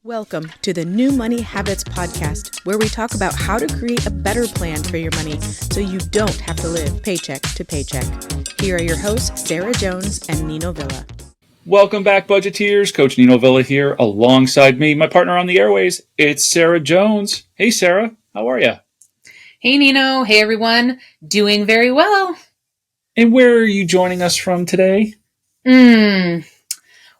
Welcome to the New Money Habits podcast, where we talk about how to create a better plan for your money so you don't have to live paycheck to paycheck. Here are your hosts, Sarah Jones and Nino Villa. Welcome back, Budgeteers. Coach Nino Villa here alongside me, my partner on the airways. It's Sarah Jones. Hey, Sarah. How are you? Hey, Nino. Hey, everyone. Doing very well. And where are you joining us from today?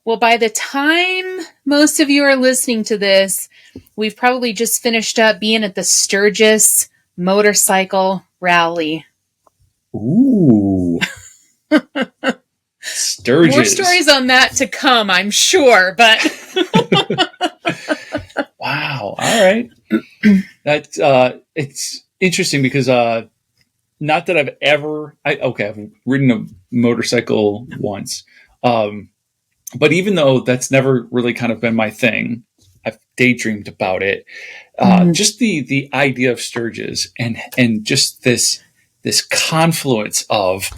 Well, by the time most of you are listening to this, we've probably just finished up being at the Sturgis motorcycle rally. Ooh. Sturgis. More stories on that to come, I'm sure, but... Wow. All right. It's interesting because not that I've ever... I've ridden a motorcycle once. But even though that's never really kind of been my thing, I've daydreamed about it. Just the idea of Sturgis and just this confluence of,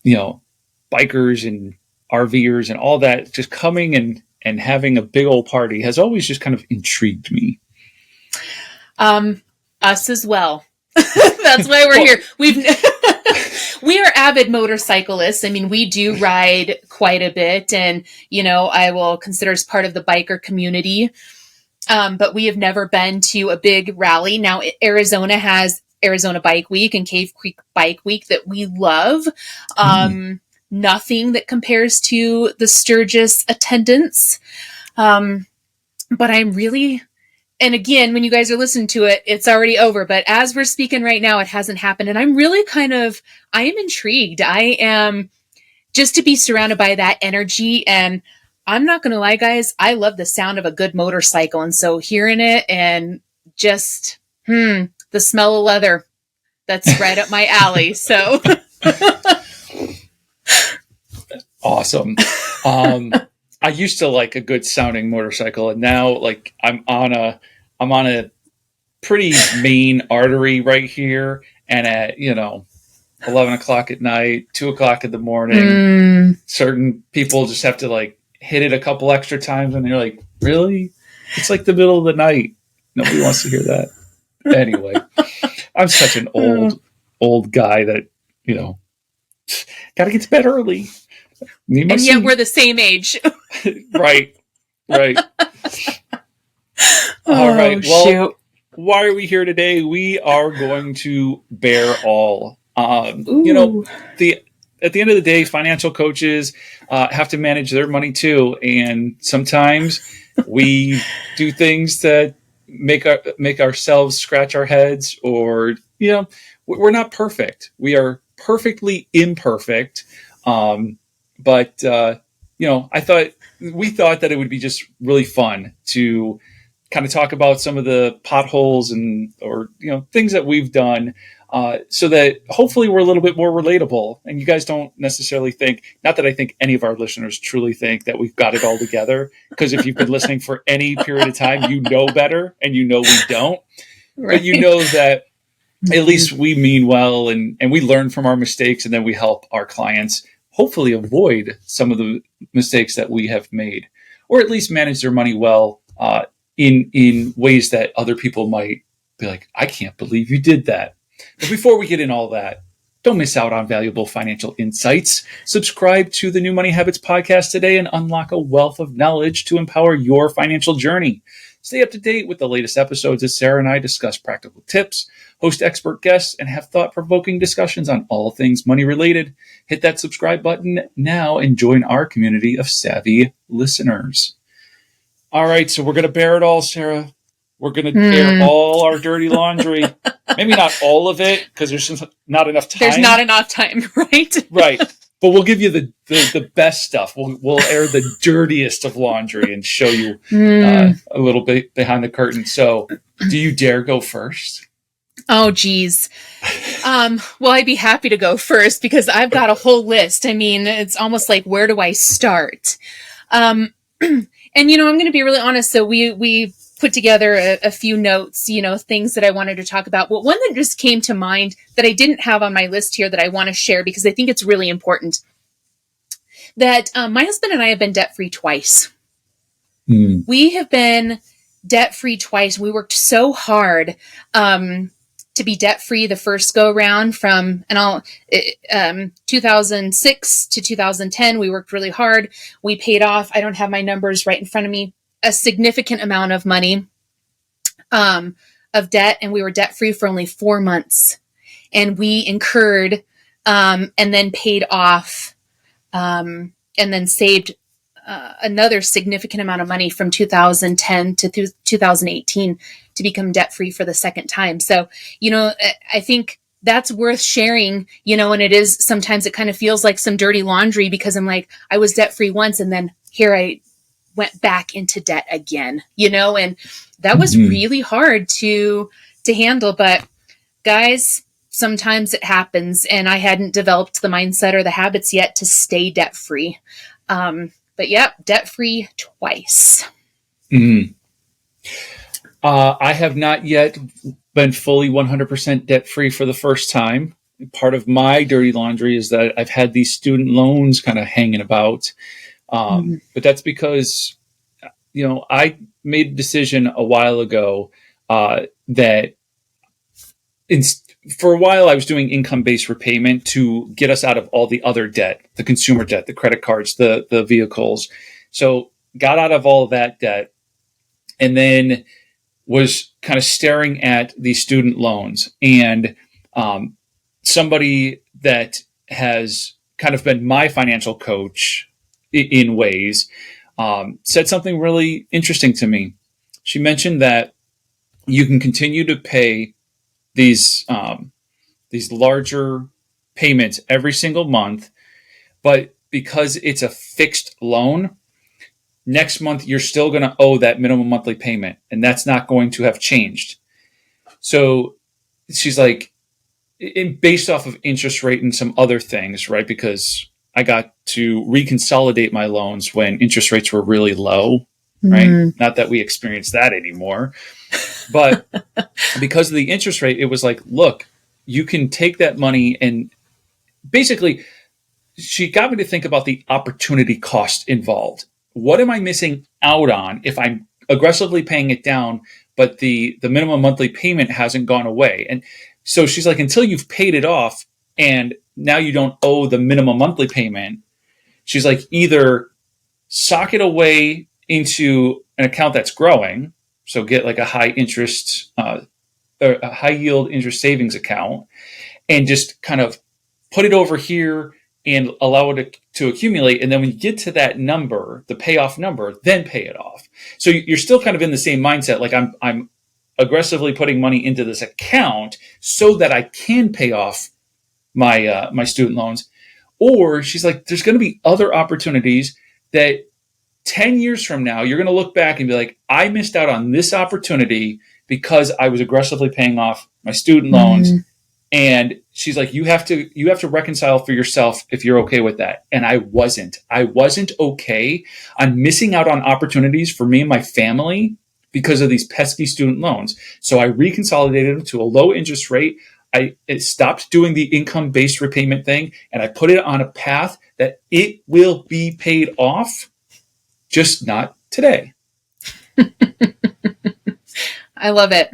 bikers and RVers and all that just coming and having a big old party has always just kind of intrigued me. Us as well. That's why we're here. We are avid motorcyclists. I mean, we do ride quite a bit, and, I will consider as part of the biker community. But we have never been to a big rally. Now, Arizona has Arizona Bike Week and Cave Creek Bike Week that we love. Nothing that compares to the Sturgis attendance. But I'm really... And again, when you guys are listening to it, it's already over. But as we're speaking right now, it hasn't happened. And I'm really I am intrigued. I am just to be surrounded by that energy. And I'm not going to lie, guys, I love the sound of a good motorcycle. And so hearing it and just, the smell of leather, that's right up my alley. So. Awesome. I used to like a good sounding motorcycle, and now I'm on a pretty main artery right here, and at 11 o'clock at night, 2 o'clock in the morning, certain people just have to hit it a couple extra times, and you're like, really? It's like the middle of the night. Nobody wants to hear that. Anyway, I'm such an old guy that got to get to bed early. And yet we're the same age. Right. All right. Well, shoot. Why are we here today? We are going to bear all. At the end of the day, financial coaches have to manage their money too, and sometimes we do things that make ourselves scratch our heads, or we're not perfect. We are perfectly imperfect. But we thought that it would be just really fun to kind of talk about some of the potholes or things that we've done, so that hopefully we're a little bit more relatable, and you guys don't necessarily think, not that I think any of our listeners truly think that we've got it all together, because if you've been listening for any period of time, you know better, and we don't, right. But you know that at least we mean well, and we learn from our mistakes, and then we help our clients hopefully avoid some of the mistakes that we have made, or at least manage their money well, in ways that other people might be like, I can't believe you did that. But before we get in all that, don't miss out on valuable financial insights. Subscribe to the New Money Habits podcast today and unlock a wealth of knowledge to empower your financial journey. Stay up to date with the latest episodes as Sarah and I discuss practical tips, host expert guests, and have thought-provoking discussions on all things money-related. Hit that subscribe button now and join our community of savvy listeners. All right, so we're going to bear it all, Sarah. We're going to air all our dirty laundry. Maybe not all of it, because there's just not enough time. There's not enough time, right? Right. But we'll give you the best stuff. We'll air the dirtiest of laundry and show you a little bit behind the curtain. So do you dare go first? Oh, geez. Well, I'd be happy to go first because I've got a whole list. I mean, it's almost like, where do I start? And, I'm going to be really honest. So we put together a few notes, things that I wanted to talk about. But one that just came to mind that I didn't have on my list here that I want to share because I think it's really important, that my husband and I have been debt-free twice. We have been debt-free twice. We worked so hard to be debt-free the first go round from 2006 to 2010. We worked really hard. We paid off, I don't have my numbers right in front of me, a significant amount of money of debt, and we were debt-free for only 4 months. And we incurred and then paid off and then saved another significant amount of money from 2010 to 2018 to become debt-free for the second time. So, I think that's worth sharing, and it is, sometimes it kind of feels like some dirty laundry, because I'm like, I was debt-free once and then here I went back into debt again, and that was really hard to handle. But guys, sometimes it happens, and I hadn't developed the mindset or the habits yet to stay debt-free. But yep, debt-free twice. Mm-hmm. I have not yet been fully 100% debt-free for the first time. Part of my dirty laundry is that I've had these student loans kind of hanging about. But that's because, I made a decision a while ago that for a while I was doing income-based repayment to get us out of all the other debt, the consumer debt, the credit cards, the vehicles. So got out of all of that debt, and then was kind of staring at these student loans. And somebody that has kind of been my financial coach in ways said something really interesting to me. She mentioned that you can continue to pay these larger payments every single month, but because it's a fixed loan, next month you're still going to owe that minimum monthly payment, and that's not going to have changed. So she's like, based off of interest rate and some other things, right? Because I got to reconsolidate my loans when interest rates were really low, right? Not that we experience that anymore. But because of the interest rate, it was like, look, you can take that money, and basically she got me to think about the opportunity cost involved. What am I missing out on if I'm aggressively paying it down, but the minimum monthly payment hasn't gone away? And so she's like, until you've paid it off and now you don't owe the minimum monthly payment, she's like, either sock it away into an account that's growing, so get like a high interest, or a high yield interest savings account, and just kind of put it over here and allow it to accumulate. And then when you get to that number, the payoff number, then pay it off. So you're still kind of in the same mindset. Like I'm aggressively putting money into this account so that I can pay off my my student loans. Or she's like, there's going to be other opportunities that 10 years from now, you're going to look back and be like, I missed out on this opportunity because I was aggressively paying off my student loans. And she's like, you have to reconcile for yourself if you're okay with that. And I wasn't okay on missing out on opportunities for me and my family because of these pesky student loans. So I reconsolidated them to a low interest rate. I stopped doing the income-based repayment thing, and I put it on a path that it will be paid off, just not today. I love it.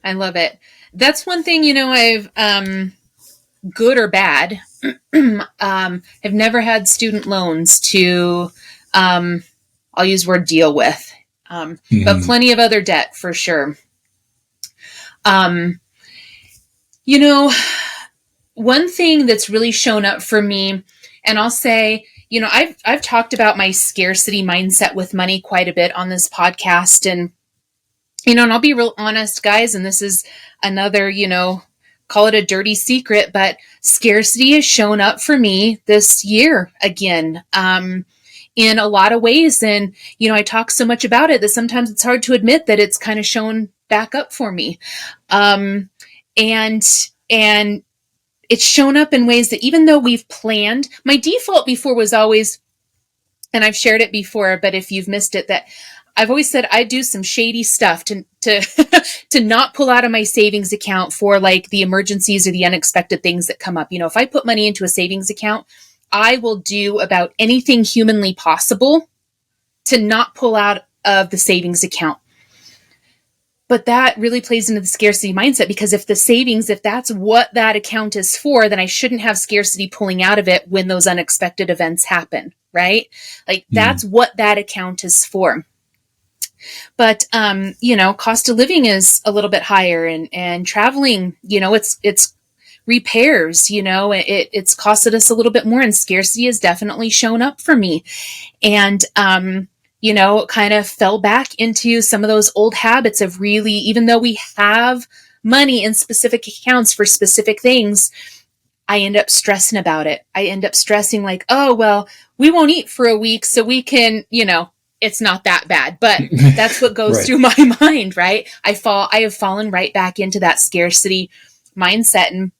I love it. That's one thing, I've, good or bad, have never had student loans to, I'll use the word deal with, but plenty of other debt for sure. One thing that's really shown up for me, and I'll say, I've talked about my scarcity mindset with money quite a bit on this podcast, and and I'll be real honest, guys, and this is another, call it a dirty secret, but scarcity has shown up for me this year again, in a lot of ways. And, I talk so much about it that sometimes it's hard to admit that it's kind of shown back up for me. And it's shown up in ways that even though we've planned, my default before was always, and I've shared it before, but if you've missed it, that I've always said I do some shady stuff to to not pull out of my savings account for like the emergencies or the unexpected things that come up. If I put money into a savings account, I will do about anything humanly possible to not pull out of the savings account. But that really plays into the scarcity mindset, because if the savings, if that's what that account is for, then I shouldn't have scarcity pulling out of it when those unexpected events happen, right? Like that's what that account is for. But, cost of living is a little bit higher, and traveling, it's repairs, it's costed us a little bit more, and scarcity has definitely shown up for me. And, kind of fell back into some of those old habits of really, even though we have money in specific accounts for specific things, I end up stressing about it. I end up stressing like, oh, well, we won't eat for a week, so we can, it's not that bad. But that's what goes Right. through my mind, right? I have fallen right back into that scarcity mindset. And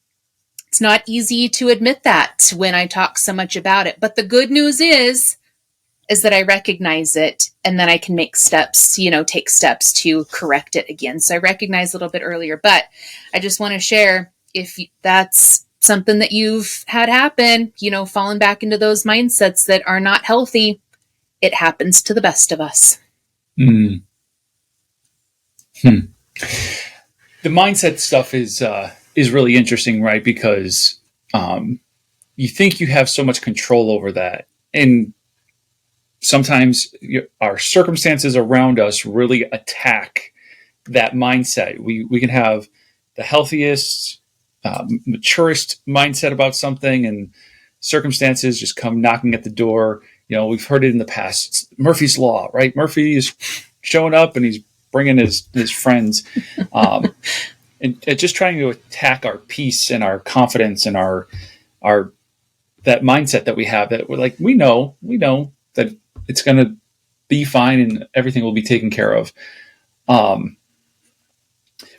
it's not easy to admit that when I talk so much about it. But the good news is that I recognize it, and then I can make steps, take steps to correct it again. So I recognized a little bit earlier, but I just want to share, if that's something that you've had happen, falling back into those mindsets that are not healthy, it happens to the best of us. The mindset stuff is really interesting, right? Because you think you have so much control over that, and sometimes our circumstances around us really attack that mindset. We can have the healthiest, maturest mindset about something, and circumstances just come knocking at the door. We've heard it in the past. It's Murphy's Law, right? Murphy is showing up and he's bringing his friends, and just trying to attack our peace and our confidence and our that mindset that we have, that we're like, we know that it's going to be fine and everything will be taken care of.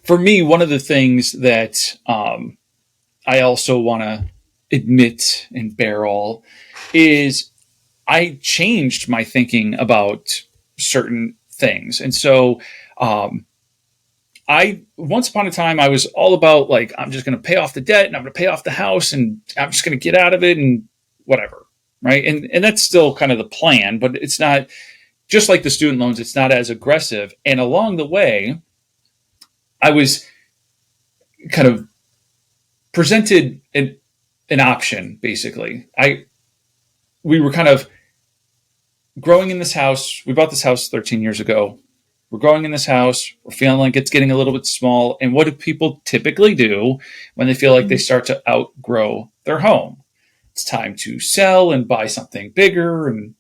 For me, one of the things that I also want to admit and bear all is I changed my thinking about certain things. And so once upon a time, I was all about like, I'm just going to pay off the debt and I'm going to pay off the house and I'm just going to get out of it and whatever. Right. And that's still kind of the plan, but it's not just like the student loans. It's not as aggressive. And along the way, I was kind of presented an option, basically. We were kind of growing in this house. We bought this house 13 years ago. We're growing in this house. We're feeling like it's getting a little bit small. And what do people typically do when they feel like they start to outgrow their home? It's time to sell and buy something bigger and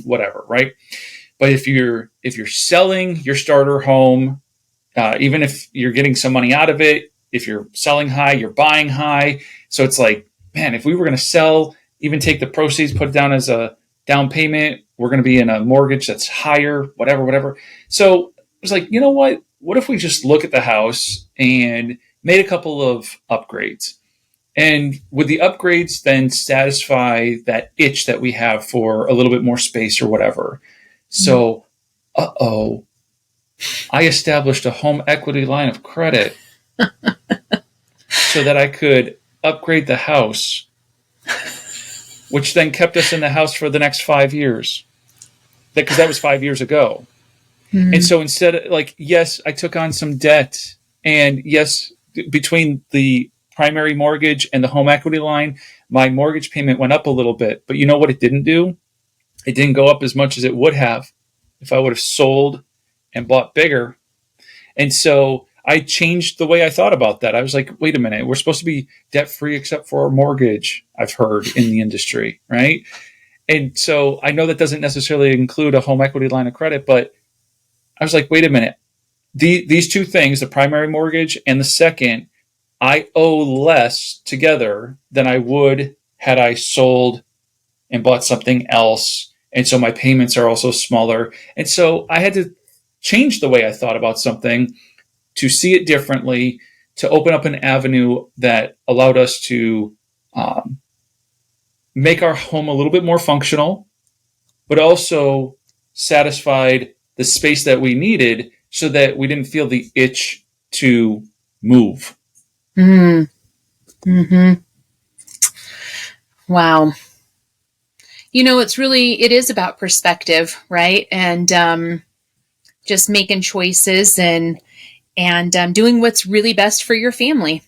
whatever, right? But if you're selling your starter home, even if you're getting some money out of it, if you're selling high, you're buying high. So it's like, man, if we were going to sell, even take the proceeds, put it down as a down payment, we're going to be in a mortgage that's higher, whatever. So it was like, you know what? What if we just look at the house and made a couple of upgrades? And would the upgrades then satisfy that itch that we have for a little bit more space or whatever? So, I established a home equity line of credit so that I could upgrade the house, which then kept us in the house for the next 5 years. Because that was 5 years ago. And so instead of like, yes, I took on some debt, and yes, between the primary mortgage and the home equity line, my mortgage payment went up a little bit. But you know what it didn't do? It didn't go up as much as it would have if I would have sold and bought bigger. And so I changed the way I thought about that. I was like, wait a minute, we're supposed to be debt free except for our mortgage, I've heard in the industry, right? And so I know that doesn't necessarily include a home equity line of credit, but I was like, wait a minute, these two things, the primary mortgage and the second, I owe less together than I would had I sold and bought something else. And so my payments are also smaller. And so I had to change the way I thought about something to see it differently, to open up an avenue that allowed us to make our home a little bit more functional, but also satisfied the space that we needed so that we didn't feel the itch to move. Wow. It is about perspective, right? And just making choices. And and doing what's really best for your family,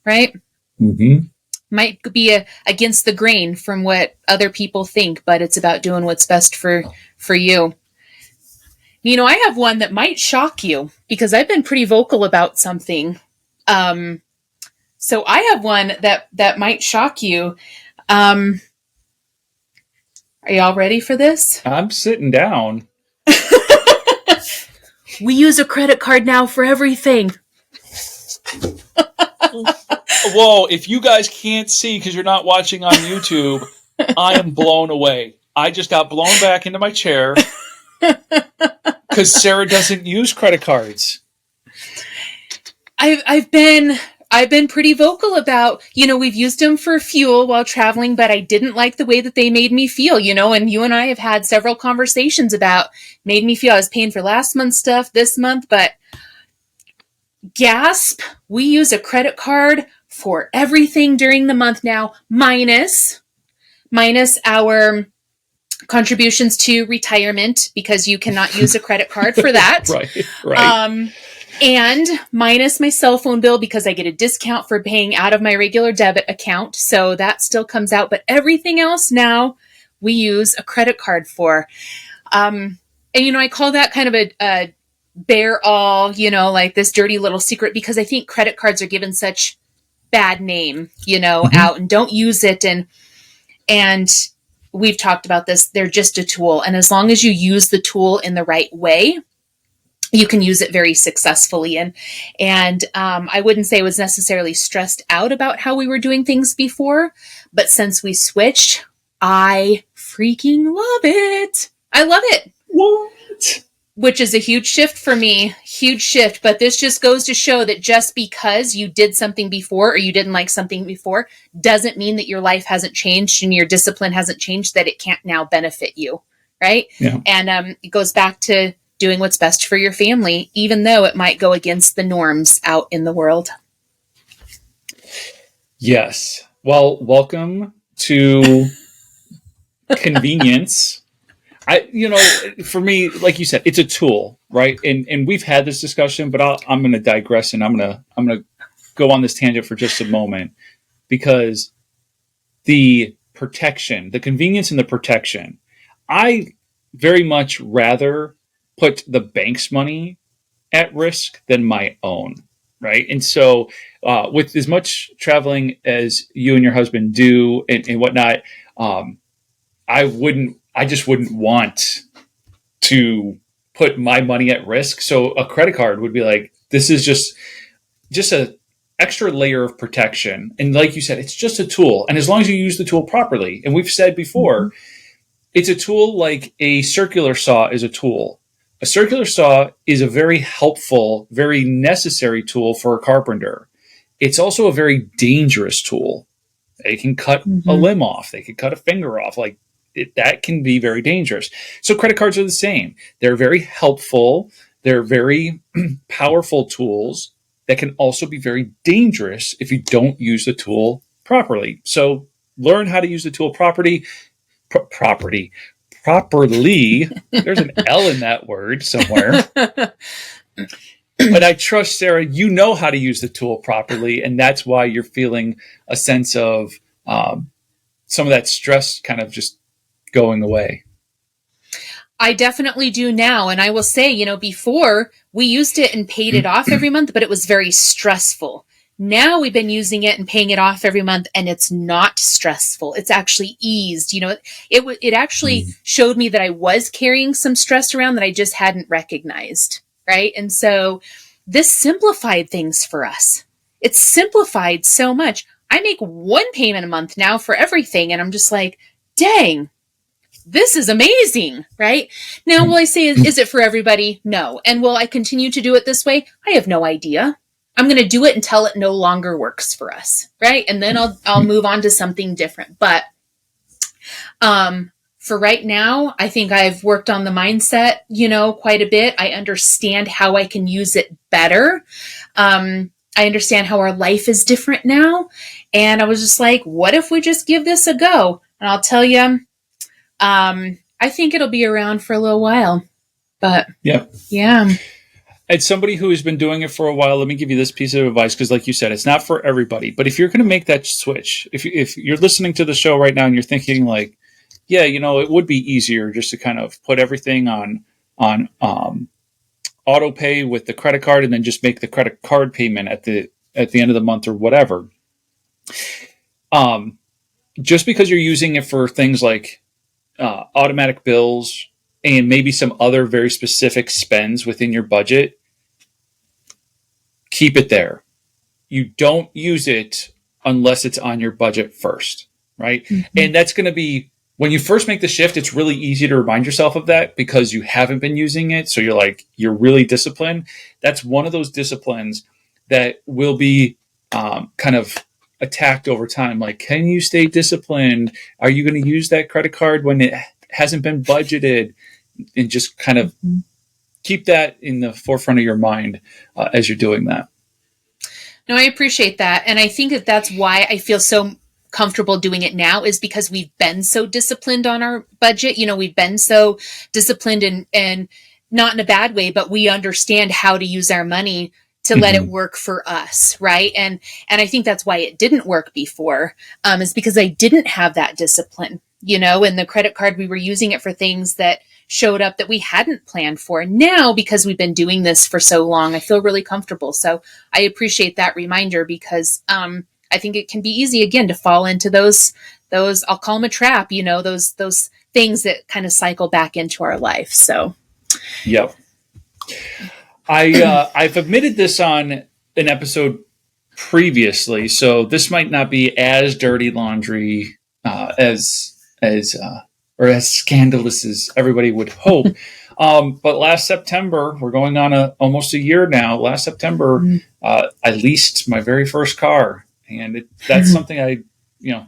right? Mm-hmm. Might be against the grain from what other people think, but it's about doing what's best for you. I have one that might shock you because I've been pretty vocal about something. So I have one that might shock you. Are y'all ready for this? I'm sitting down. We use a credit card now for everything. Whoa, if you guys can't see because you're not watching on YouTube, I am blown away. I just got blown back into my chair because Sarah doesn't use credit cards. I've been pretty vocal about, we've used them for fuel while traveling, but I didn't like the way that they made me feel, and you and I have had several conversations about made me feel I was paying for last month's stuff this month, but gasp, we use a credit card for everything during the month now, minus our contributions to retirement, because you cannot use a credit card for that. Right. And minus my cell phone bill because I get a discount for paying out of my regular debit account. So that still comes out. But everything else now we use a credit card for. And, I call that kind of a bear all, like this dirty little secret, because I think credit cards are given such bad name, out, and don't use it. And we've talked about this. They're just a tool. And as long as you use the tool in the right way, you can use it very successfully. And I wouldn't say I was necessarily stressed out about how we were doing things before, but since we switched, I freaking love it. I love it. What? Which is a huge shift for me. Huge shift. But this just goes to show that just because you did something before or you didn't like something before doesn't mean that your life hasn't changed and your discipline hasn't changed, that it can't now benefit you. Right? Yeah. And it goes back to doing what's best for your family, even though it might go against the norms out in the world. Yes. Well, welcome to convenience. For me, like you said, it's a tool, right? And we've had this discussion, but I'm going to digress and I'm going to go on this tangent for just a moment, because the protection, the convenience and the protection, I very much rather put the bank's money at risk than my own, right? And so with as much traveling as you and your husband do and whatnot, I just wouldn't want to put my money at risk. So a credit card would be like, this is just a extra layer of protection. And like you said, it's just a tool. And as long as you use the tool properly, and we've said before, it's a tool like a circular saw is a tool. A circular saw is a very helpful, very necessary tool for a carpenter. It's also a very dangerous tool. They can cut a limb off. They can cut a finger off. That can be very dangerous. So credit cards are the same. They're very helpful. They're very powerful tools that can also be very dangerous if you don't use the tool properly. So learn how to use the tool properly. There's an L in that word somewhere. But I trust, Sarah, you know how to use the tool properly, and that's why you're feeling a sense of some of that stress kind of just going away. I definitely do now. And I will say, before we used it and paid it off every month, but it was very stressful. Now we've been using it and paying it off every month, and it's not stressful. It's actually eased. It actually showed me that I was carrying some stress around that I just hadn't recognized. Right. And so this simplified things for us. It's simplified so much. I make one payment a month now for everything. And I'm just like, dang, this is amazing. Right now, will I say, is it for everybody? No. And will I continue to do it this way? I have no idea. I'm going to do it until it no longer works for us. Right. And then I'll move on to something different. But, for right now, I think I've worked on the mindset, quite a bit. I understand how I can use it better. I understand how our life is different now. And I was just like, what if we just give this a go? And I'll tell you, I think it'll be around for a little while. But yeah. as somebody who has been doing it for a while, let me give you this piece of advice, because like you said, it's not for everybody. But if you're going to make that switch, if you're listening to the show right now and you're thinking like, yeah, it would be easier just to kind of put everything on auto pay with the credit card and then just make the credit card payment at the end of the month or whatever. Just because you're using it for things like automatic bills and maybe some other very specific spends within your budget, keep it there. You don't use it unless it's on your budget first, right? Mm-hmm. And that's going to be, when you first make the shift, it's really easy to remind yourself of that because you haven't been using it. So you're really disciplined. That's one of those disciplines that will be kind of attacked over time. Like, can you stay disciplined? Are you going to use that credit card when it hasn't been budgeted? And just kind of keep that in the forefront of your mind as you're doing that. No, I appreciate that. And I think that's why I feel so comfortable doing it now, is because we've been so disciplined on our budget. We've been so disciplined and not in a bad way, but we understand how to use our money to let it work for us. Right. And I think that's why it didn't work before, is because I didn't have that discipline, and the credit card, we were using it for things that showed up that we hadn't planned for. Now, because we've been doing this for so long, I feel really comfortable. So I appreciate that reminder, because I think it can be easy, again, to fall into those, I'll call them a trap, those things that kind of cycle back into our life. So. Yep. I've admitted this on an episode previously, so this might not be as dirty laundry or as scandalous as everybody would hope. But last September, we're going on almost a year now. Last September, I leased my very first car, and that's something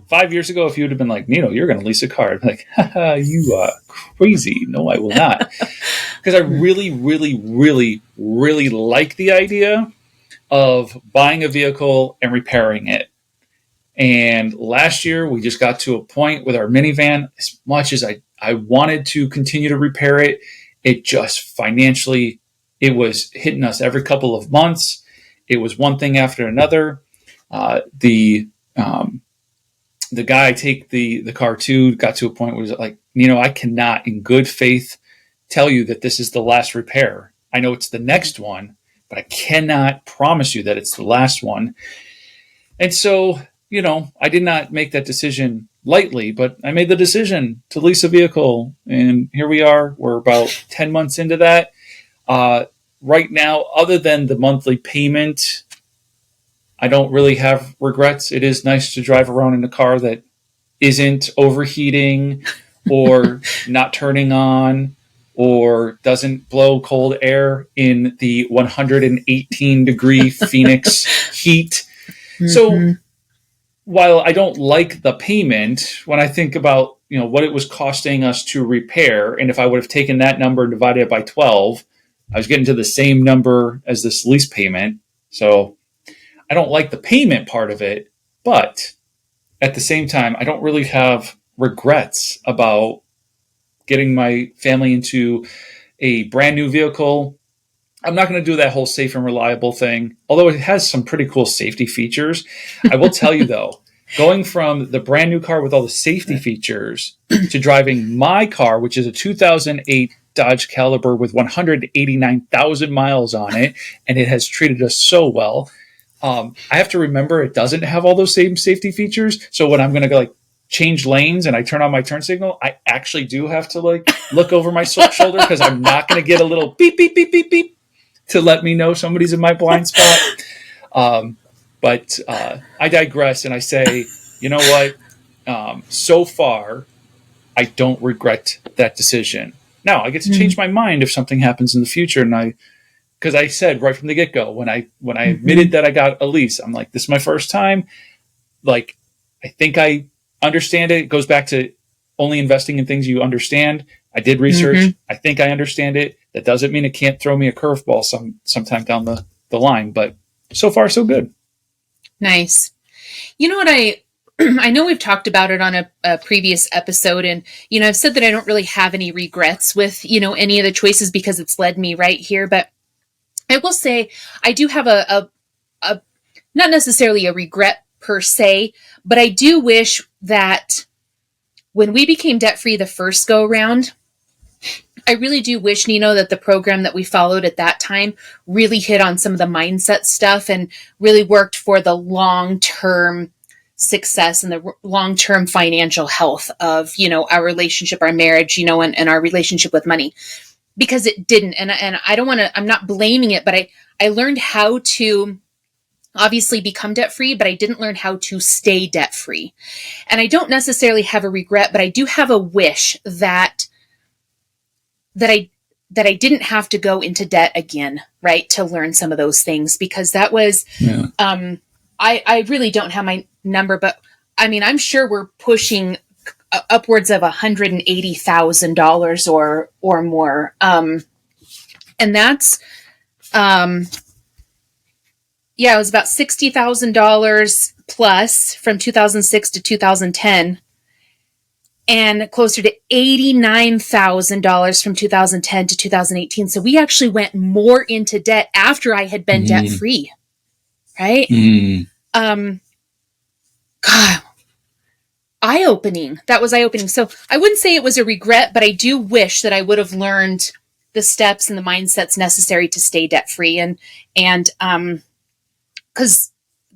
5 years ago, if you would have been like, Nino, you're going to lease a car, I'd be like, haha, you are crazy. No, I will not. Because I really, really, really, really like the idea of buying a vehicle and repairing it. And last year, we just got to a point with our minivan, as much as I wanted to continue to repair it, it just financially, it was hitting us every couple of months. It was one thing after another. The guy I take the car to got to a point where it was like, I cannot in good faith tell you that this is the last repair. I know it's the next one, but I cannot promise you that it's the last one. And so, I did not make that decision lightly, but I made the decision to lease a vehicle. And here we are. We're about 10 months into that. Right now, other than the monthly payment, I don't really have regrets. It is nice to drive around in a car that isn't overheating or not turning on or doesn't blow cold air in the 118 degree Phoenix heat. Mm-hmm. So while I don't like the payment, when I think about, what it was costing us to repair, and if I would have taken that number and divided it by 12, I was getting to the same number as this lease payment. So I don't like the payment part of it, but at the same time, I don't really have regrets about getting my family into a brand new vehicle. I'm not going to do that whole safe and reliable thing, although it has some pretty cool safety features. I will tell you, though, going from the brand new car with all the safety features to driving my car, which is a 2008 Dodge Caliber with 189,000 miles on it, and it has treated us so well. I have to remember it doesn't have all those same safety features. So when I'm going to go change lanes and I turn on my turn signal, I actually do have to look over my shoulder because I'm not going to get a little beep, beep, beep, beep, beep to let me know somebody's in my blind spot. But I digress and I say, you know what? So far, I don't regret that decision. Now I get to change my mind if something happens in the future, and because I said right from the get-go, when I admitted that I got a lease, I'm like, this is my first time. I think I understand it. It goes back to only investing in things you understand. I did research. Mm-hmm. I think I understand it. That doesn't mean it can't throw me a curveball sometime down the line, but so far so good. Nice. You know what I know we've talked about it on a previous episode, and, I've said that I don't really have any regrets with, any of the choices because it's led me right here. But I will say I do have a not necessarily a regret per se, but I do wish that when we became debt-free the first go around, I really do wish, Nino, that the program that we followed at that time really hit on some of the mindset stuff and really worked for the long-term success and the long-term financial health of, our relationship, our marriage, and our relationship with money, because it didn't. And I don't want to, I'm not blaming it, but I learned how to obviously become debt-free, but I didn't learn how to stay debt-free. And I don't necessarily have a regret, but I do have a wish that I didn't have to go into debt again, right? To learn some of those things, because that was, I really don't have my number, but I mean, I'm sure we're pushing upwards of $180,000 or more. And that's, it was about $60,000 plus from 2006 to 2010. And closer to $89,000 from 2010 to 2018. So we actually went more into debt after I had been debt free, right? God, eye-opening. That was eye-opening. So I wouldn't say it was a regret, but I do wish that I would have learned the steps and the mindsets necessary to stay debt free, and because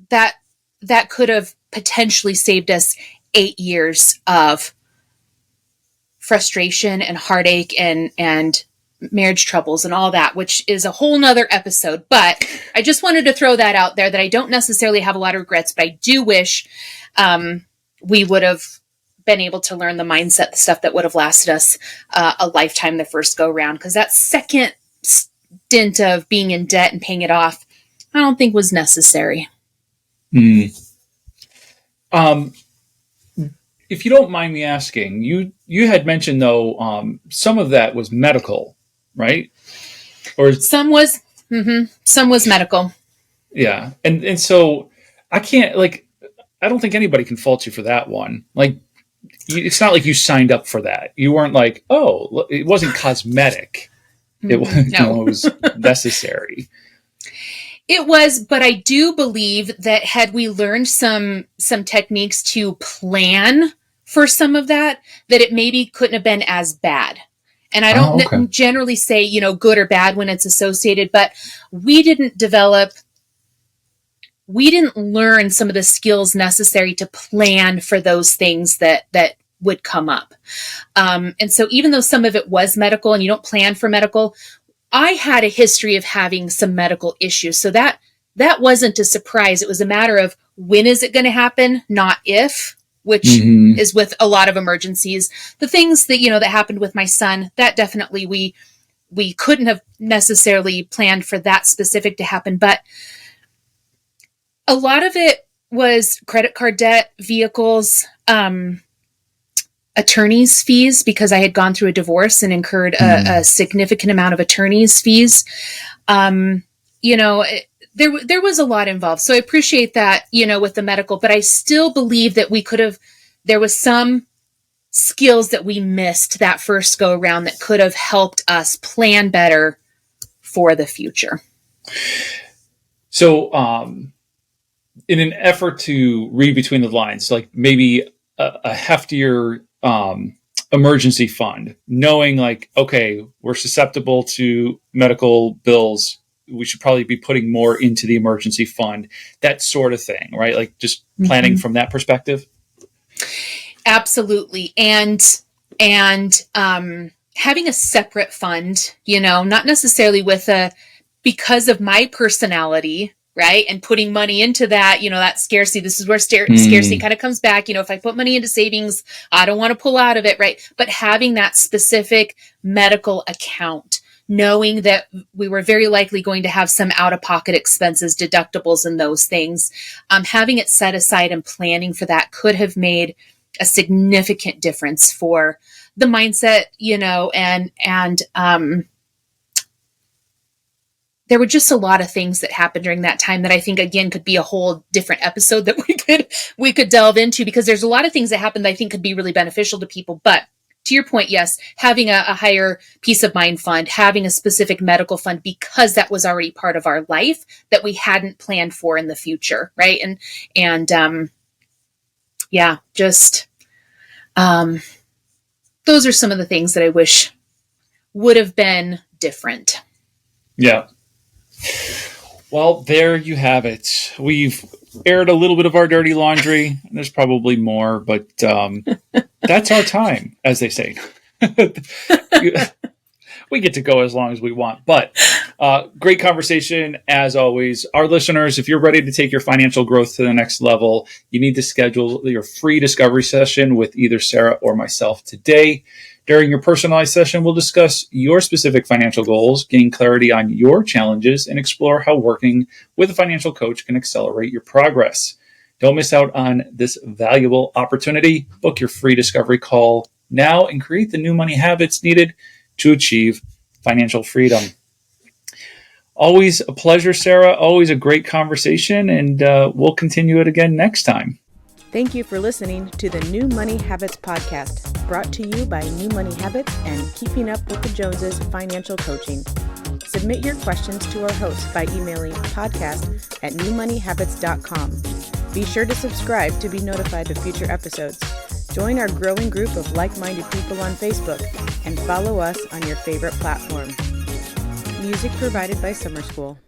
that could have potentially saved us 8 years of frustration and heartache and marriage troubles and all that, which is a whole nother episode. But I just wanted to throw that out there, that I don't necessarily have a lot of regrets, but I do wish we would have been able to learn the mindset, the stuff that would have lasted us a lifetime the first go round. Because that second stint of being in debt and paying it off, I don't think was necessary. If you don't mind me asking, you had mentioned, though, some of that was medical, right? Or some was medical. Yeah. And so I can't, I don't think anybody can fault you for that one. It's not like you signed up for that. You weren't like, oh, it wasn't cosmetic. It was, No. It was necessary. It was, but I do believe that had we learned some techniques to plan for some of that it maybe couldn't have been as bad. And I don't generally say, good or bad when it's associated, but we didn't learn some of the skills necessary to plan for those things that would come up. And so even though some of it was medical and you don't plan for medical, I had a history of having some medical issues. So that wasn't a surprise. It was a matter of when is it going to happen, not if, which is with a lot of emergencies. The things that, that happened with my son, that definitely we couldn't have necessarily planned for that specific to happen. But a lot of it was credit card debt, vehicles, attorney's fees, because I had gone through a divorce and incurred a significant amount of attorney's fees. There was a lot involved. So I appreciate that, with the medical, but I still believe that there was some skills that we missed that first go around that could have helped us plan better for the future. So, in an effort to read between the lines, maybe a heftier emergency fund, knowing okay, we're susceptible to medical bills, we should probably be putting more into the emergency fund, that sort of thing, right? Just planning from that perspective. Absolutely. And having a separate fund, not necessarily because of my personality, right? And putting money into that, that scarcity, this is where scarcity kind of comes back. If I put money into savings, I don't want to pull out of it, right? But having that specific medical account, knowing that we were very likely going to have some out-of-pocket expenses, deductibles, and those things, having it set aside and planning for that could have made a significant difference for the mindset, and there were just a lot of things that happened during that time that I think, again, could be a whole different episode that we could delve into, because there's a lot of things that happened that I think could be really beneficial to people. But to your point, yes, having a higher peace of mind fund, having a specific medical fund, because that was already part of our life that we hadn't planned for in the future. Right. And yeah, just, those are some of the things that I wish would have been different. Yeah. Well, there you have it. We've aired a little bit of our dirty laundry. There's probably more, but that's our time, as they say. We get to go as long as we want. But great conversation, as always. Our listeners, if you're ready to take your financial growth to the next level, you need to schedule your free discovery session with either Sarah or myself today. During your personalized session, we'll discuss your specific financial goals, gain clarity on your challenges, and explore how working with a financial coach can accelerate your progress. Don't miss out on this valuable opportunity. Book your free discovery call now and create the new money habits needed to achieve financial freedom. Always a pleasure, Sarah. Always a great conversation, and we'll continue it again next time. Thank you for listening to the New Money Habits podcast, brought to you by New Money Habits and Keeping Up with the Joneses Financial Coaching. Submit your questions to our host by emailing podcast@newmoneyhabits.com. Be sure to subscribe to be notified of future episodes. Join our growing group of like-minded people on Facebook and follow us on your favorite platform. Music provided by Summer School.